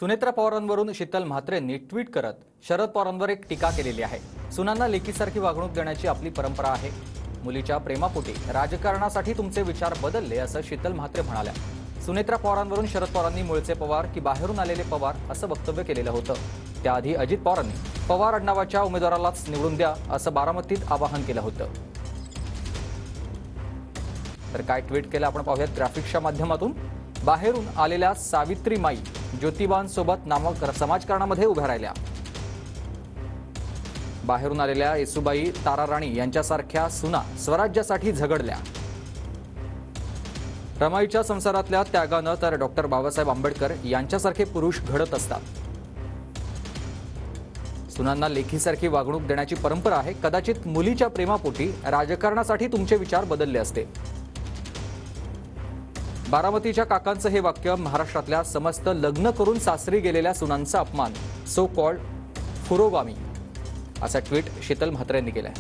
Sunetra पवारांवरून Sheetal म्हात्रेंनी tweet करत शरद पवारांवर एक टीका केलेली आहे। सुनांना लेकीसारखी वागणूक देण्याची आपली परंपरा आहे। मुलीच्या प्रेमापोटी राजकारणासाठी तुमचे विचार बदलले असं शीतल म्हात्रे म्हणाल्या। सुनेत्रा पवारांवरून शरद पवारांनी मूळचे पवार की बाहेरून आलेले पवार असं वक्तव्य केलेलं होतं। त्याआधी अजित पवारांनी पवार आडनावाच्या उमेदवारालाच निवडून द्या असं बारामतीत आवाहन केलं होतं। तर काय ट्विट केलं आपण पाहूयात ग्राफिक्सच्या माध्यमातून। बाहेरून आलेल्या सावित्रीमाई ज्योतिबांसोबत समाजकारणामध्ये उभ्या राहिल्या। बाहेरून आलेल्या येसुबाई तारा राणी यांच्यासारख्या सुना स्वराज्यासाठी झगडल्या। रमाईच्या संसारातल्या त्यागानं तर डॉक्टर बाबासाहेब आंबेडकर यांच्यासारखे पुरुष घडत असतात। सुनांना लेखीसारखी वागणूक देण्याची परंपरा आहे। कदाचित मुलीच्या प्रेमापोटी राजकारणासाठी तुमचे विचार बदलले असते। बारामतीच्या काकांचं हे वाक्य महाराष्ट्रातल्या समस्त लग्न करून सासरी गेलेल्या सुनांचा अपमान, सो कॉल्ड पुरोगामी असा ट्विट शीतल म्हात्रेंनी केलाय।